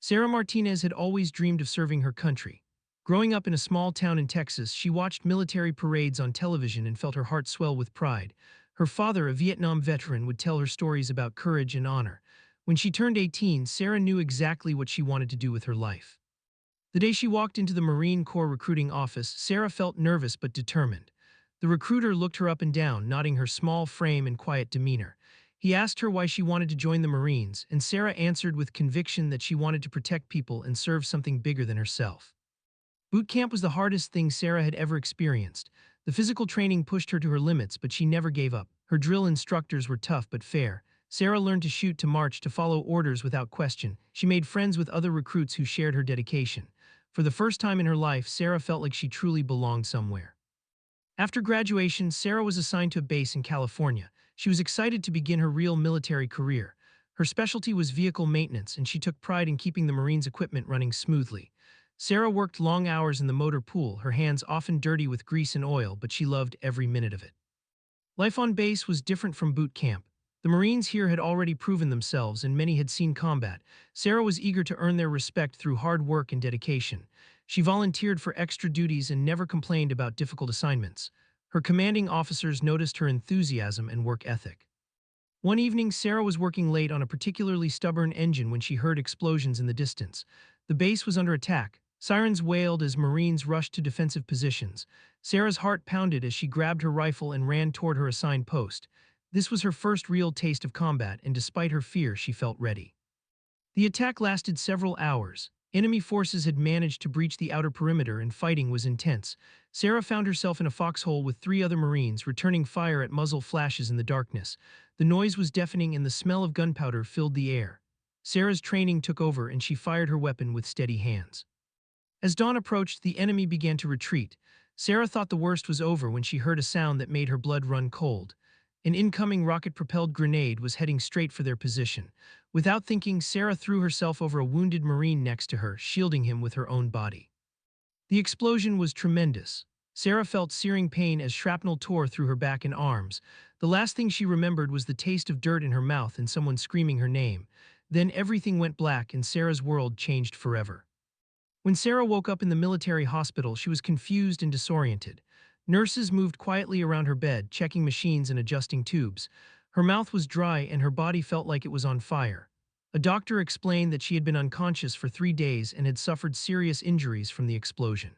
Sarah Martinez had always dreamed of serving her country. Growing up in a small town in Texas, she watched military parades on television and felt her heart swell with pride. Her father, a Vietnam veteran, would tell her stories about courage and honor. When she turned 18, Sarah knew exactly what she wanted to do with her life. The day she walked into the Marine Corps recruiting office, Sarah felt nervous but determined. The recruiter looked her up and down, nodding her small frame and quiet demeanor. He asked her why she wanted to join the Marines, and Sarah answered with conviction that she wanted to protect people and serve something bigger than herself. Boot camp was the hardest thing Sarah had ever experienced. The physical training pushed her to her limits, but she never gave up. Her drill instructors were tough but fair. Sarah learned to shoot, to march, to follow orders without question. She made friends with other recruits who shared her dedication. For the first time in her life, Sarah felt like she truly belonged somewhere. After graduation, Sarah was assigned to a base in California. She was excited to begin her real military career. Her specialty was vehicle maintenance, and she took pride in keeping the Marines' equipment running smoothly. Sarah worked long hours in the motor pool, her hands often dirty with grease and oil, but she loved every minute of it. Life on base was different from boot camp. The Marines here had already proven themselves, and many had seen combat. Sarah was eager to earn their respect through hard work and dedication. She volunteered for extra duties and never complained about difficult assignments. Her commanding officers noticed her enthusiasm and work ethic. One evening, Sarah was working late on a particularly stubborn engine when she heard explosions in the distance. The base was under attack. Sirens wailed as Marines rushed to defensive positions. Sarah's heart pounded as she grabbed her rifle and ran toward her assigned post. This was her first real taste of combat, and despite her fear, she felt ready. The attack lasted several hours. Enemy forces had managed to breach the outer perimeter, and fighting was intense. Sarah found herself in a foxhole with three other Marines, returning fire at muzzle flashes in the darkness. The noise was deafening and the smell of gunpowder filled the air. Sarah's training took over, and she fired her weapon with steady hands. As dawn approached, the enemy began to retreat. Sarah thought the worst was over when she heard a sound that made her blood run cold. An incoming rocket-propelled grenade was heading straight for their position. Without thinking, Sarah threw herself over a wounded Marine next to her, shielding him with her own body. The explosion was tremendous. Sarah felt searing pain as shrapnel tore through her back and arms. The last thing she remembered was the taste of dirt in her mouth and someone screaming her name. Then everything went black and Sarah's world changed forever. When Sarah woke up in the military hospital, she was confused and disoriented. Nurses moved quietly around her bed, checking machines and adjusting tubes. Her mouth was dry and her body felt like it was on fire. A doctor explained that she had been unconscious for 3 days and had suffered serious injuries from the explosion.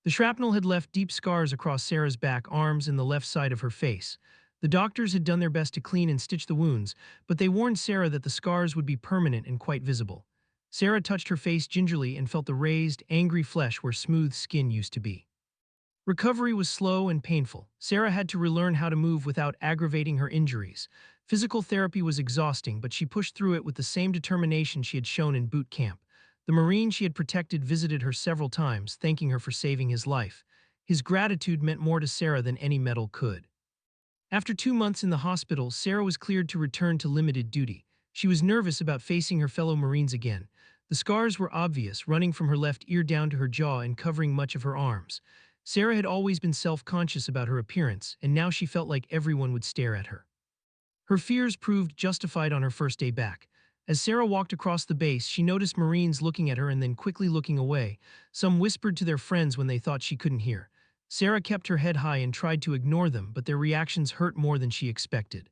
The shrapnel had left deep scars across Sarah's back, arms, and the left side of her face. The doctors had done their best to clean and stitch the wounds, but they warned Sarah that the scars would be permanent and quite visible. Sarah touched her face gingerly and felt the raised, angry flesh where smooth skin used to be. Recovery was slow and painful. Sarah had to relearn how to move without aggravating her injuries. Physical therapy was exhausting, but she pushed through it with the same determination she had shown in boot camp. The Marine she had protected visited her several times, thanking her for saving his life. His gratitude meant more to Sarah than any medal could. After 2 months in the hospital, Sarah was cleared to return to limited duty. She was nervous about facing her fellow Marines again. The scars were obvious, running from her left ear down to her jaw and covering much of her arms. Sarah had always been self-conscious about her appearance, and now she felt like everyone would stare at her. Her fears proved justified on her first day back. As Sarah walked across the base, she noticed Marines looking at her and then quickly looking away. Some whispered to their friends when they thought she couldn't hear. Sarah kept her head high and tried to ignore them, but their reactions hurt more than she expected.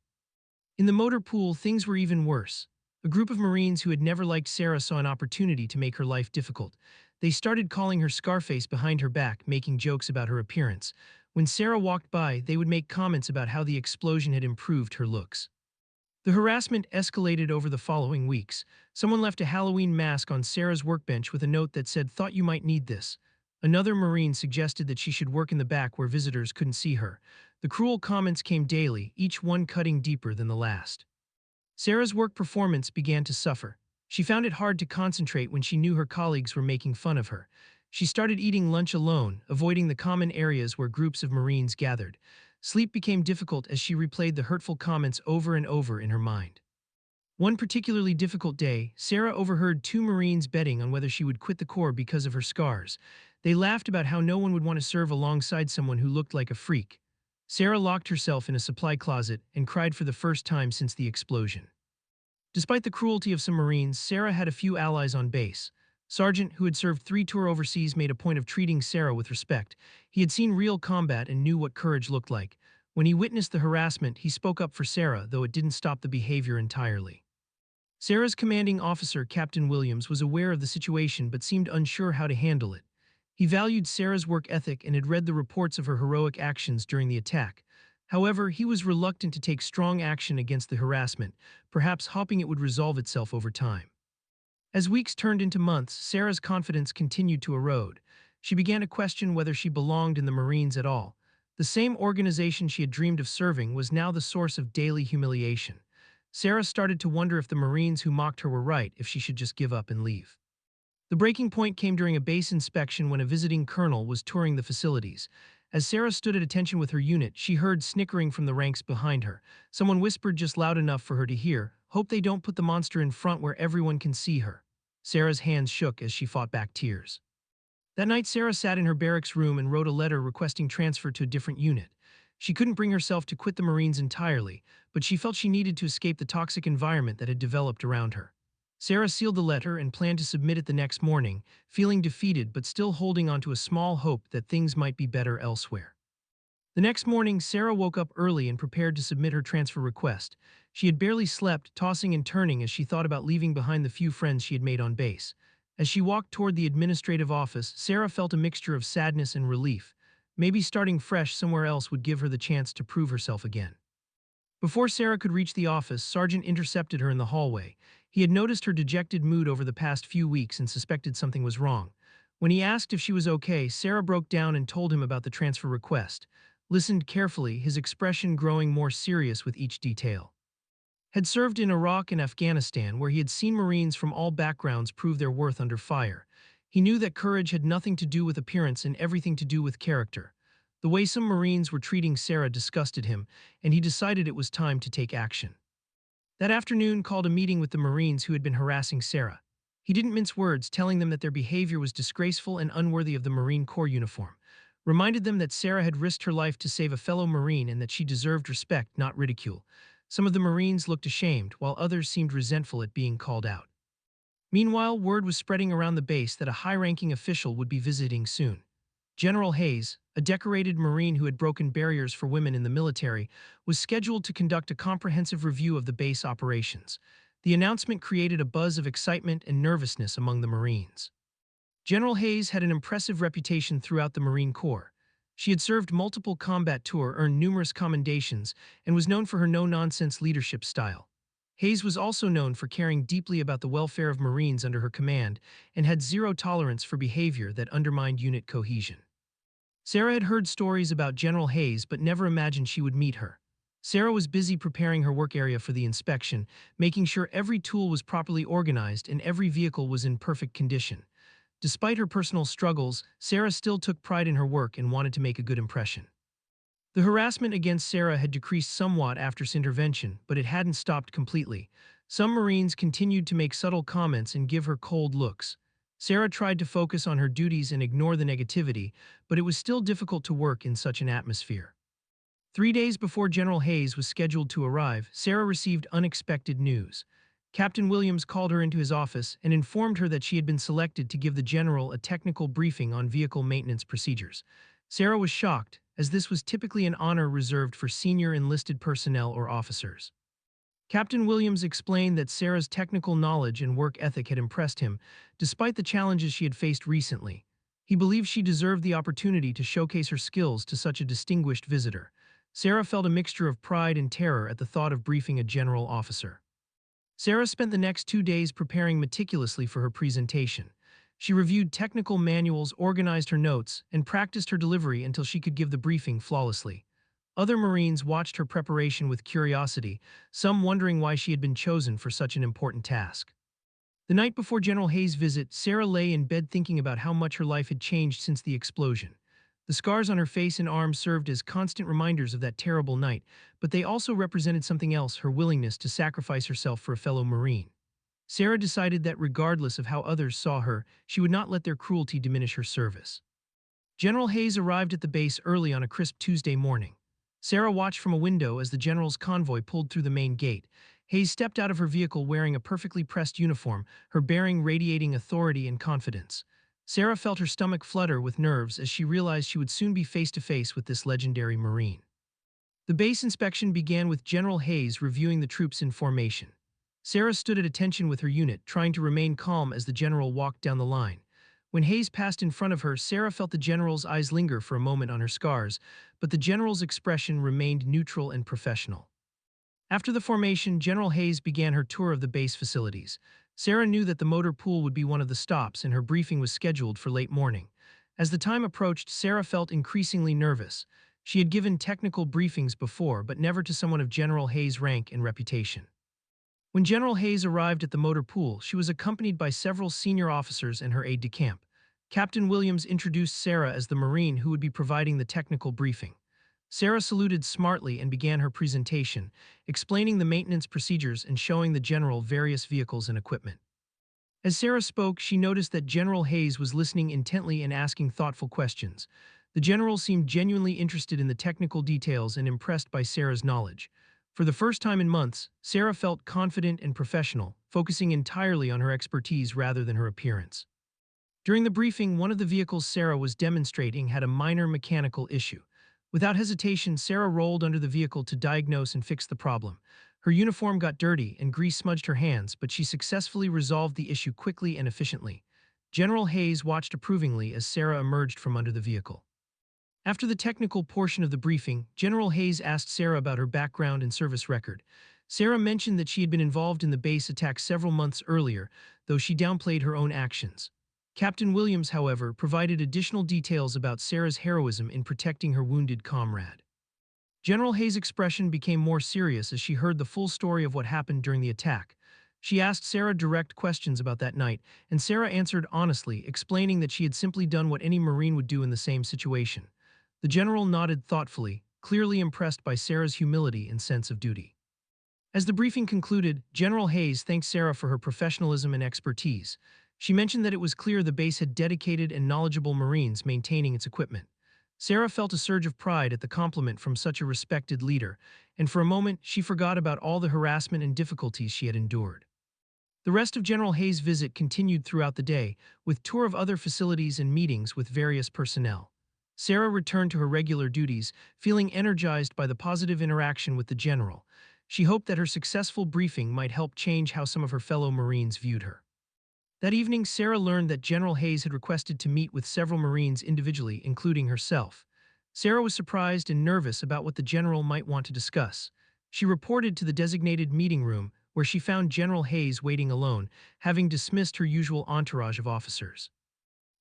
In the motor pool, things were even worse. A group of Marines who had never liked Sarah saw an opportunity to make her life difficult. They started calling her Scarface behind her back, making jokes about her appearance. When Sarah walked by, they would make comments about how the explosion had improved her looks. The harassment escalated over the following weeks. Someone left a Halloween mask on Sarah's workbench with a note that said, "Thought you might need this." Another Marine suggested that she should work in the back where visitors couldn't see her. The cruel comments came daily, each one cutting deeper than the last. Sarah's work performance began to suffer. She found it hard to concentrate when she knew her colleagues were making fun of her. She started eating lunch alone, avoiding the common areas where groups of Marines gathered. Sleep became difficult as she replayed the hurtful comments over and over in her mind. One particularly difficult day, Sarah overheard two Marines betting on whether she would quit the Corps because of her scars. They laughed about how no one would want to serve alongside someone who looked like a freak. Sarah locked herself in a supply closet and cried for the first time since the explosion. Despite the cruelty of some Marines, Sarah had a few allies on base. Sergeant, who had served 3 tours overseas, made a point of treating Sarah with respect. He had seen real combat and knew what courage looked like. When he witnessed the harassment, he spoke up for Sarah, though it didn't stop the behavior entirely. Sarah's commanding officer, Captain Williams, was aware of the situation but seemed unsure how to handle it. He valued Sarah's work ethic and had read the reports of her heroic actions during the attack. However, he was reluctant to take strong action against the harassment, perhaps hoping it would resolve itself over time. As weeks turned into months, Sarah's confidence continued to erode. She began to question whether she belonged in the Marines at all. The same organization she had dreamed of serving was now the source of daily humiliation. Sarah started to wonder if the Marines who mocked her were right, if she should just give up and leave. The breaking point came during a base inspection when a visiting colonel was touring the facilities. As Sarah stood at attention with her unit, she heard snickering from the ranks behind her. Someone whispered just loud enough for her to hear, "Hope they don't put the monster in front where everyone can see her." Sarah's hands shook as she fought back tears. That night, Sarah sat in her barracks room and wrote a letter requesting transfer to a different unit. She couldn't bring herself to quit the Marines entirely, but she felt she needed to escape the toxic environment that had developed around her. Sarah sealed the letter and planned to submit it the next morning, feeling defeated but still holding on to a small hope that things might be better elsewhere. The next morning, Sarah woke up early and prepared to submit her transfer request. She had barely slept, tossing and turning as she thought about leaving behind the few friends she had made on base. As she walked toward the administrative office, Sarah felt a mixture of sadness and relief. Maybe starting fresh somewhere else would give her the chance to prove herself again. Before Sarah could reach the office, Sergeant intercepted her in the hallway. He had noticed her dejected mood over the past few weeks and suspected something was wrong. When he asked if she was okay, Sarah broke down and told him about the transfer request. Listened carefully, his expression growing more serious with each detail. Had served in Iraq and Afghanistan, where he had seen Marines from all backgrounds prove their worth under fire. He knew that courage had nothing to do with appearance and everything to do with character. The way some Marines were treating Sarah disgusted him, and he decided it was time to take action. That afternoon called a meeting with the Marines who had been harassing Sarah. He didn't mince words, telling them that their behavior was disgraceful and unworthy of the Marine Corps uniform. Reminded them that Sarah had risked her life to save a fellow Marine and that she deserved respect, not ridicule. Some of the Marines looked ashamed, while others seemed resentful at being called out. Meanwhile, word was spreading around the base that a high-ranking official would be visiting soon. General Hayes, a decorated Marine who had broken barriers for women in the military, was scheduled to conduct a comprehensive review of the base operations. The announcement created a buzz of excitement and nervousness among the Marines. General Hayes had an impressive reputation throughout the Marine Corps. She had served multiple combat tours, earned numerous commendations, and was known for her no-nonsense leadership style. Hayes was also known for caring deeply about the welfare of Marines under her command and had zero tolerance for behavior that undermined unit cohesion. Sarah had heard stories about General Hayes but never imagined she would meet her. Sarah was busy preparing her work area for the inspection, making sure every tool was properly organized and every vehicle was in perfect condition. Despite her personal struggles, Sarah still took pride in her work and wanted to make a good impression. The harassment against Sarah had decreased somewhat after this intervention, but it hadn't stopped completely. Some Marines continued to make subtle comments and give her cold looks. Sarah tried to focus on her duties and ignore the negativity, but it was still difficult to work in such an atmosphere. 3 days before General Hayes was scheduled to arrive, Sarah received unexpected news. Captain Williams called her into his office and informed her that she had been selected to give the general a technical briefing on vehicle maintenance procedures. Sarah was shocked, as this was typically an honor reserved for senior enlisted personnel or officers. Captain Williams explained that Sarah's technical knowledge and work ethic had impressed him, despite the challenges she had faced recently. He believed she deserved the opportunity to showcase her skills to such a distinguished visitor. Sarah felt a mixture of pride and terror at the thought of briefing a general officer. Sarah spent the next 2 days preparing meticulously for her presentation. She reviewed technical manuals, organized her notes, and practiced her delivery until she could give the briefing flawlessly. Other Marines watched her preparation with curiosity, some wondering why she had been chosen for such an important task. The night before General Hayes' visit, Sarah lay in bed thinking about how much her life had changed since the explosion. The scars on her face and arms served as constant reminders of that terrible night, but they also represented something else: her willingness to sacrifice herself for a fellow Marine. Sarah decided that regardless of how others saw her, she would not let their cruelty diminish her service. General Hayes arrived at the base early on a crisp Tuesday morning. Sarah watched from a window as the general's convoy pulled through the main gate. Hayes stepped out of her vehicle wearing a perfectly pressed uniform, her bearing radiating authority and confidence. Sarah felt her stomach flutter with nerves as she realized she would soon be face to face with this legendary Marine. The base inspection began with General Hayes reviewing the troops in formation. Sarah stood at attention with her unit, trying to remain calm as the general walked down the line. When Hayes passed in front of her, Sarah felt the general's eyes linger for a moment on her scars, but the general's expression remained neutral and professional. After the formation, General Hayes began her tour of the base facilities. Sarah knew that the motor pool would be one of the stops, and her briefing was scheduled for late morning. As the time approached, Sarah felt increasingly nervous. She had given technical briefings before, but never to someone of General Hayes' rank and reputation. When General Hayes arrived at the motor pool, she was accompanied by several senior officers and her aide-de-camp. Captain Williams introduced Sarah as the Marine who would be providing the technical briefing. Sarah saluted smartly and began her presentation, explaining the maintenance procedures and showing the general various vehicles and equipment. As Sarah spoke, she noticed that General Hayes was listening intently and asking thoughtful questions. The general seemed genuinely interested in the technical details and impressed by Sarah's knowledge. For the first time in months, Sarah felt confident and professional, focusing entirely on her expertise rather than her appearance. During the briefing, one of the vehicles Sarah was demonstrating had a minor mechanical issue. Without hesitation, Sarah rolled under the vehicle to diagnose and fix the problem. Her uniform got dirty and grease smudged her hands, but she successfully resolved the issue quickly and efficiently. General Hayes watched approvingly as Sarah emerged from under the vehicle. After the technical portion of the briefing, General Hayes asked Sarah about her background and service record. Sarah mentioned that she had been involved in the base attack several months earlier, though she downplayed her own actions. Captain Williams, however, provided additional details about Sarah's heroism in protecting her wounded comrade. General Hayes' expression became more serious as she heard the full story of what happened during the attack. She asked Sarah direct questions about that night, and Sarah answered honestly, explaining that she had simply done what any Marine would do in the same situation. The general nodded thoughtfully, clearly impressed by Sarah's humility and sense of duty. As the briefing concluded, General Hayes thanked Sarah for her professionalism and expertise. She mentioned that it was clear the base had dedicated and knowledgeable Marines maintaining its equipment. Sarah felt a surge of pride at the compliment from such a respected leader, and for a moment she forgot about all the harassment and difficulties she had endured. The rest of General Hayes' visit continued throughout the day, with tour of other facilities and meetings with various personnel. Sarah returned to her regular duties, feeling energized by the positive interaction with the general. She hoped that her successful briefing might help change how some of her fellow Marines viewed her. That evening, Sarah learned that General Hayes had requested to meet with several Marines individually, including herself. Sarah was surprised and nervous about what the general might want to discuss. She reported to the designated meeting room, where she found General Hayes waiting alone, having dismissed her usual entourage of officers.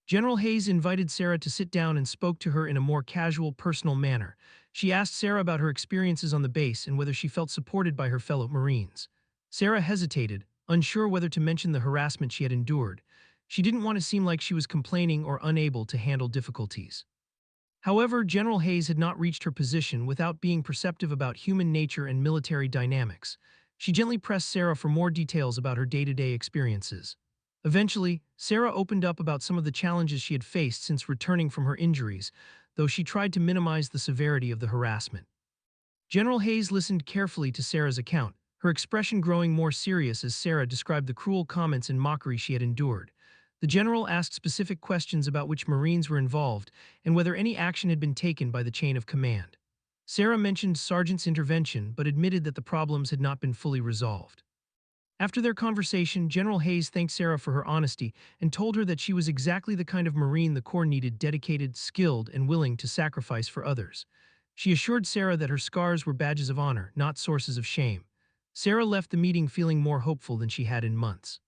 General Hayes invited Sarah to sit down and spoke to her in a more casual, personal manner. She asked Sarah about her experiences on the base and whether she felt supported by her fellow Marines. Sarah hesitated, unsure whether to mention the harassment she had endured. She didn't want to seem like she was complaining or unable to handle difficulties. However, General Hayes had not reached her position without being perceptive about human nature and military dynamics. She gently pressed Sarah for more details about her day-to-day experiences. Eventually, Sarah opened up about some of the challenges she had faced since returning from her injuries, though she tried to minimize the severity of the harassment. General Hayes listened carefully to Sarah's account, her expression growing more serious as Sarah described the cruel comments and mockery she had endured. The general asked specific questions about which Marines were involved and whether any action had been taken by the chain of command. Sarah mentioned Sergeant's intervention but admitted that the problems had not been fully resolved. After their conversation, General Hayes thanked Sarah for her honesty and told her that she was exactly the kind of Marine the Corps needed: dedicated, skilled, and willing to sacrifice for others. She assured Sarah that her scars were badges of honor, not sources of shame. Sarah left the meeting feeling more hopeful than she had in months.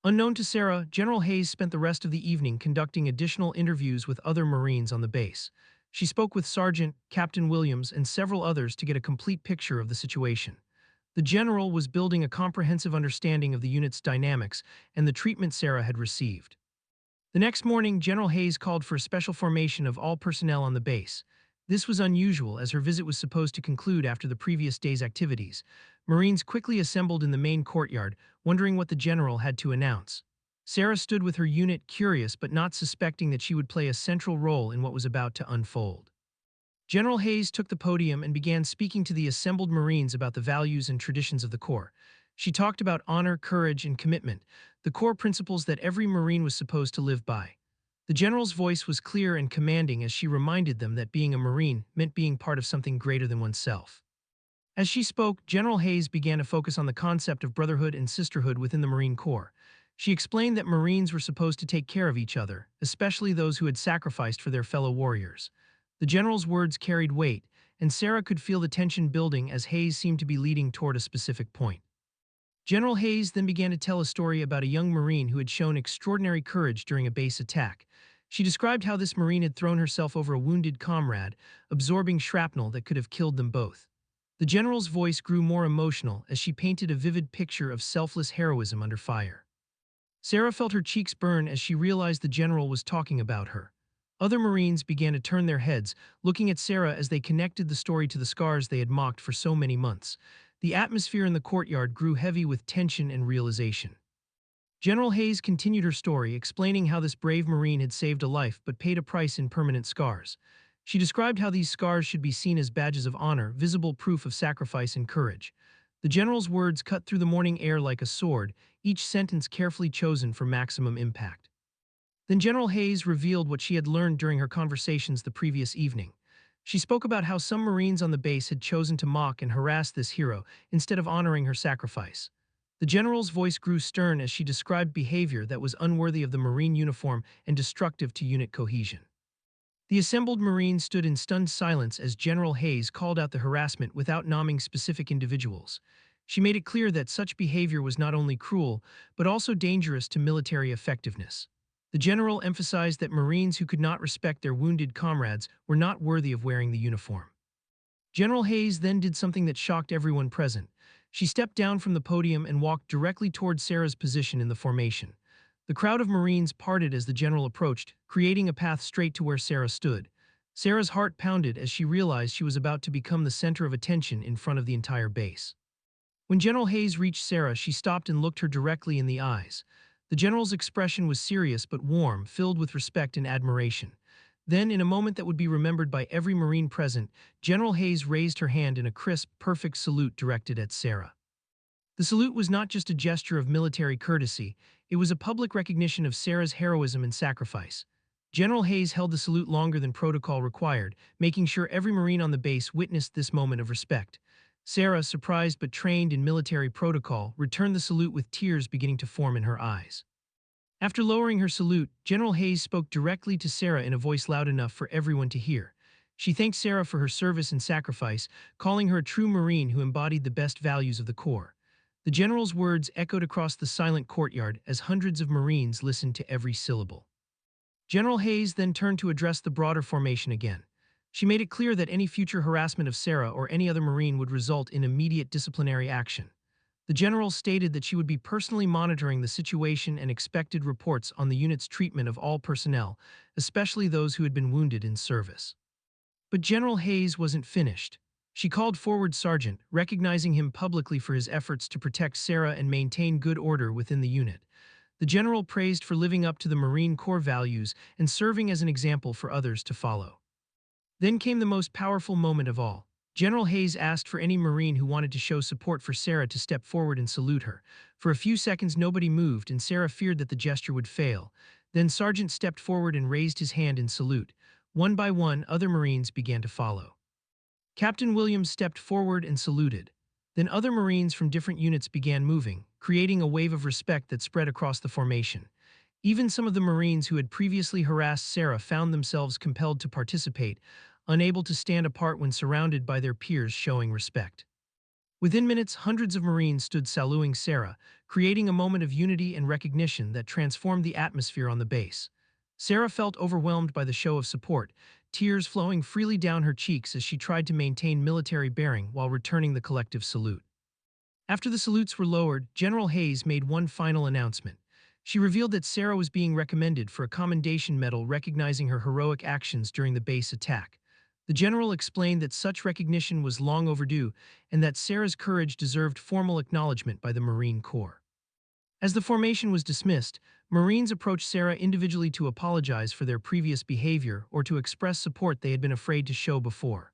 Unknown to Sarah, General Hayes spent the rest of the evening conducting additional interviews with other Marines on the base. She spoke with Sergeant, Captain Williams, and several others to get a complete picture of the situation. The general was building a comprehensive understanding of the unit's dynamics and the treatment Sarah had received. The next morning, General Hayes called for a special formation of all personnel on the base. This was unusual as her visit was supposed to conclude after the previous day's activities. Marines quickly assembled in the main courtyard, wondering what the general had to announce. Sarah stood with her unit, curious but not suspecting that she would play a central role in what was about to unfold. General Hayes took the podium and began speaking to the assembled Marines about the values and traditions of the Corps. She talked about honor, courage, and commitment, the core principles that every Marine was supposed to live by. The general's voice was clear and commanding as she reminded them that being a Marine meant being part of something greater than oneself. As she spoke, General Hayes began to focus on the concept of brotherhood and sisterhood within the Marine Corps. She explained that Marines were supposed to take care of each other, especially those who had sacrificed for their fellow warriors. The general's words carried weight, and Sarah could feel the tension building as Hayes seemed to be leading toward a specific point. General Hayes then began to tell a story about a young Marine who had shown extraordinary courage during a base attack. She described how this Marine had thrown herself over a wounded comrade, absorbing shrapnel that could have killed them both. The general's voice grew more emotional as she painted a vivid picture of selfless heroism under fire. Sarah felt her cheeks burn as she realized the general was talking about her. Other Marines began to turn their heads, looking at Sarah as they connected the story to the scars they had mocked for so many months. The atmosphere in the courtyard grew heavy with tension and realization. General Hayes continued her story, explaining how this brave Marine had saved a life but paid a price in permanent scars. She described how these scars should be seen as badges of honor, visible proof of sacrifice and courage. The general's words cut through the morning air like a sword, each sentence carefully chosen for maximum impact. Then General Hayes revealed what she had learned during her conversations the previous evening. She spoke about how some Marines on the base had chosen to mock and harass this hero instead of honoring her sacrifice. The general's voice grew stern as she described behavior that was unworthy of the Marine uniform and destructive to unit cohesion. The assembled Marines stood in stunned silence as General Hayes called out the harassment without naming specific individuals. She made it clear that such behavior was not only cruel, but also dangerous to military effectiveness. The general emphasized that Marines who could not respect their wounded comrades were not worthy of wearing the uniform. General Hayes then did something that shocked everyone present. She stepped down from the podium and walked directly toward Sarah's position in the formation. The crowd of Marines parted as the general approached, creating a path straight to where Sarah stood. Sarah's heart pounded as she realized she was about to become the center of attention in front of the entire base. When General Hayes reached Sarah, she stopped and looked her directly in the eyes. The general's expression was serious but warm, filled with respect and admiration. Then, in a moment that would be remembered by every Marine present, General Hayes raised her hand in a crisp, perfect salute directed at Sarah. The salute was not just a gesture of military courtesy, it was a public recognition of Sarah's heroism and sacrifice. General Hayes held the salute longer than protocol required, making sure every Marine on the base witnessed this moment of respect. Sarah, surprised but trained in military protocol, returned the salute with tears beginning to form in her eyes. After lowering her salute, General Hayes spoke directly to Sarah in a voice loud enough for everyone to hear. She thanked Sarah for her service and sacrifice, calling her a true Marine who embodied the best values of the Corps. The general's words echoed across the silent courtyard as hundreds of Marines listened to every syllable. General Hayes then turned to address the broader formation again. She made it clear that any future harassment of Sarah or any other Marine would result in immediate disciplinary action. The general stated that she would be personally monitoring the situation and expected reports on the unit's treatment of all personnel, especially those who had been wounded in service. But General Hayes wasn't finished. She called forward Sergeant, recognizing him publicly for his efforts to protect Sarah and maintain good order within the unit. The general praised for living up to the Marine Corps values and serving as an example for others to follow. Then came the most powerful moment of all. General Hayes asked for any Marine who wanted to show support for Sarah to step forward and salute her. For a few seconds nobody moved and Sarah feared that the gesture would fail. Then Sergeant stepped forward and raised his hand in salute. One by one, other Marines began to follow. Captain Williams stepped forward and saluted. Then other Marines from different units began moving, creating a wave of respect that spread across the formation. Even some of the Marines who had previously harassed Sarah found themselves compelled to participate, unable to stand apart when surrounded by their peers showing respect. Within minutes, hundreds of Marines stood saluting Sarah, creating a moment of unity and recognition that transformed the atmosphere on the base. Sarah felt overwhelmed by the show of support, tears flowing freely down her cheeks as she tried to maintain military bearing while returning the collective salute. After the salutes were lowered, General Hayes made one final announcement. She revealed that Sarah was being recommended for a commendation medal recognizing her heroic actions during the base attack. The general explained that such recognition was long overdue and that Sarah's courage deserved formal acknowledgement by the Marine Corps. As the formation was dismissed, Marines approached Sarah individually to apologize for their previous behavior or to express support they had been afraid to show before.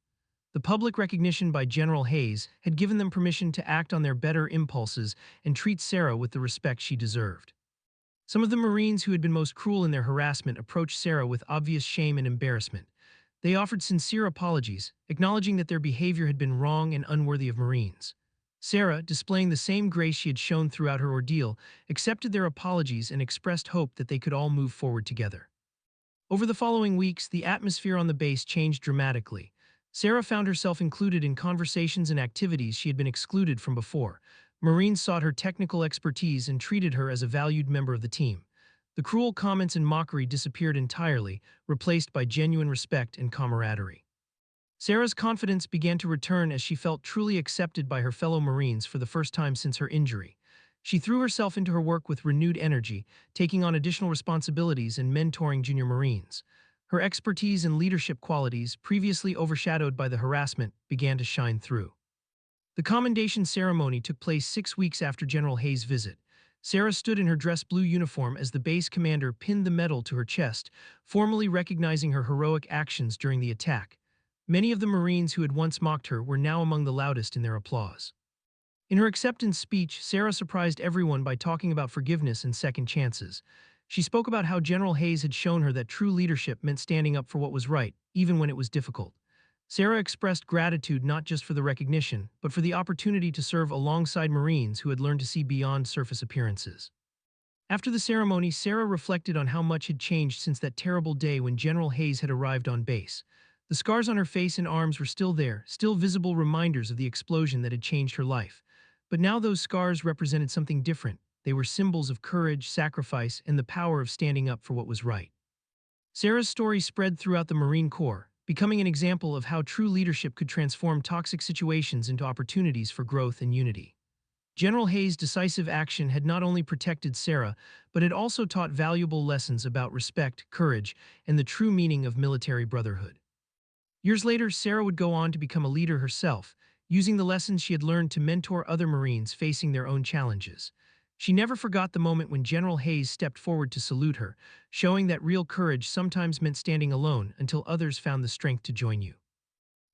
The public recognition by General Hayes had given them permission to act on their better impulses and treat Sarah with the respect she deserved. Some of the Marines who had been most cruel in their harassment approached Sarah with obvious shame and embarrassment. They offered sincere apologies, acknowledging that their behavior had been wrong and unworthy of Marines. Sarah, displaying the same grace she had shown throughout her ordeal, accepted their apologies and expressed hope that they could all move forward together. Over the following weeks, the atmosphere on the base changed dramatically. Sarah found herself included in conversations and activities she had been excluded from before. Marines sought her technical expertise and treated her as a valued member of the team. The cruel comments and mockery disappeared entirely, replaced by genuine respect and camaraderie. Sarah's confidence began to return as she felt truly accepted by her fellow Marines for the first time since her injury. She threw herself into her work with renewed energy, taking on additional responsibilities and mentoring junior Marines. Her expertise and leadership qualities, previously overshadowed by the harassment, began to shine through. The commendation ceremony took place 6 weeks after General Hayes' visit. Sarah stood in her dress blue uniform as the base commander pinned the medal to her chest, formally recognizing her heroic actions during the attack. Many of the Marines who had once mocked her were now among the loudest in their applause. In her acceptance speech, Sarah surprised everyone by talking about forgiveness and second chances. She spoke about how General Hayes had shown her that true leadership meant standing up for what was right, even when it was difficult. Sarah expressed gratitude not just for the recognition, but for the opportunity to serve alongside Marines who had learned to see beyond surface appearances. After the ceremony, Sarah reflected on how much had changed since that terrible day when General Hayes had arrived on base. The scars on her face and arms were still there, still visible reminders of the explosion that had changed her life. But now those scars represented something different. They were symbols of courage, sacrifice, and the power of standing up for what was right. Sarah's story spread throughout the Marine Corps, becoming an example of how true leadership could transform toxic situations into opportunities for growth and unity. General Hayes' decisive action had not only protected Sarah, but it also taught valuable lessons about respect, courage, and the true meaning of military brotherhood. Years later, Sarah would go on to become a leader herself, using the lessons she had learned to mentor other Marines facing their own challenges. She never forgot the moment when General Hayes stepped forward to salute her, showing that real courage sometimes meant standing alone until others found the strength to join you.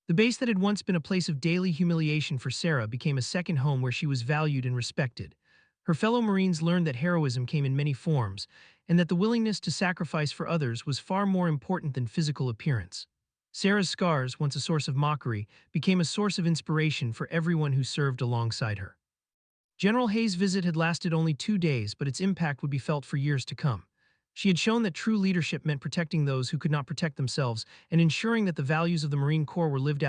The base that had once been a place of daily humiliation for Sarah became a second home where she was valued and respected. Her fellow Marines learned that heroism came in many forms, and that the willingness to sacrifice for others was far more important than physical appearance. Sarah's scars, once a source of mockery, became a source of inspiration for everyone who served alongside her. General Hayes' visit had lasted only 2 days, but its impact would be felt for years to come. She had shown that true leadership meant protecting those who could not protect themselves and ensuring that the values of the Marine Corps were lived out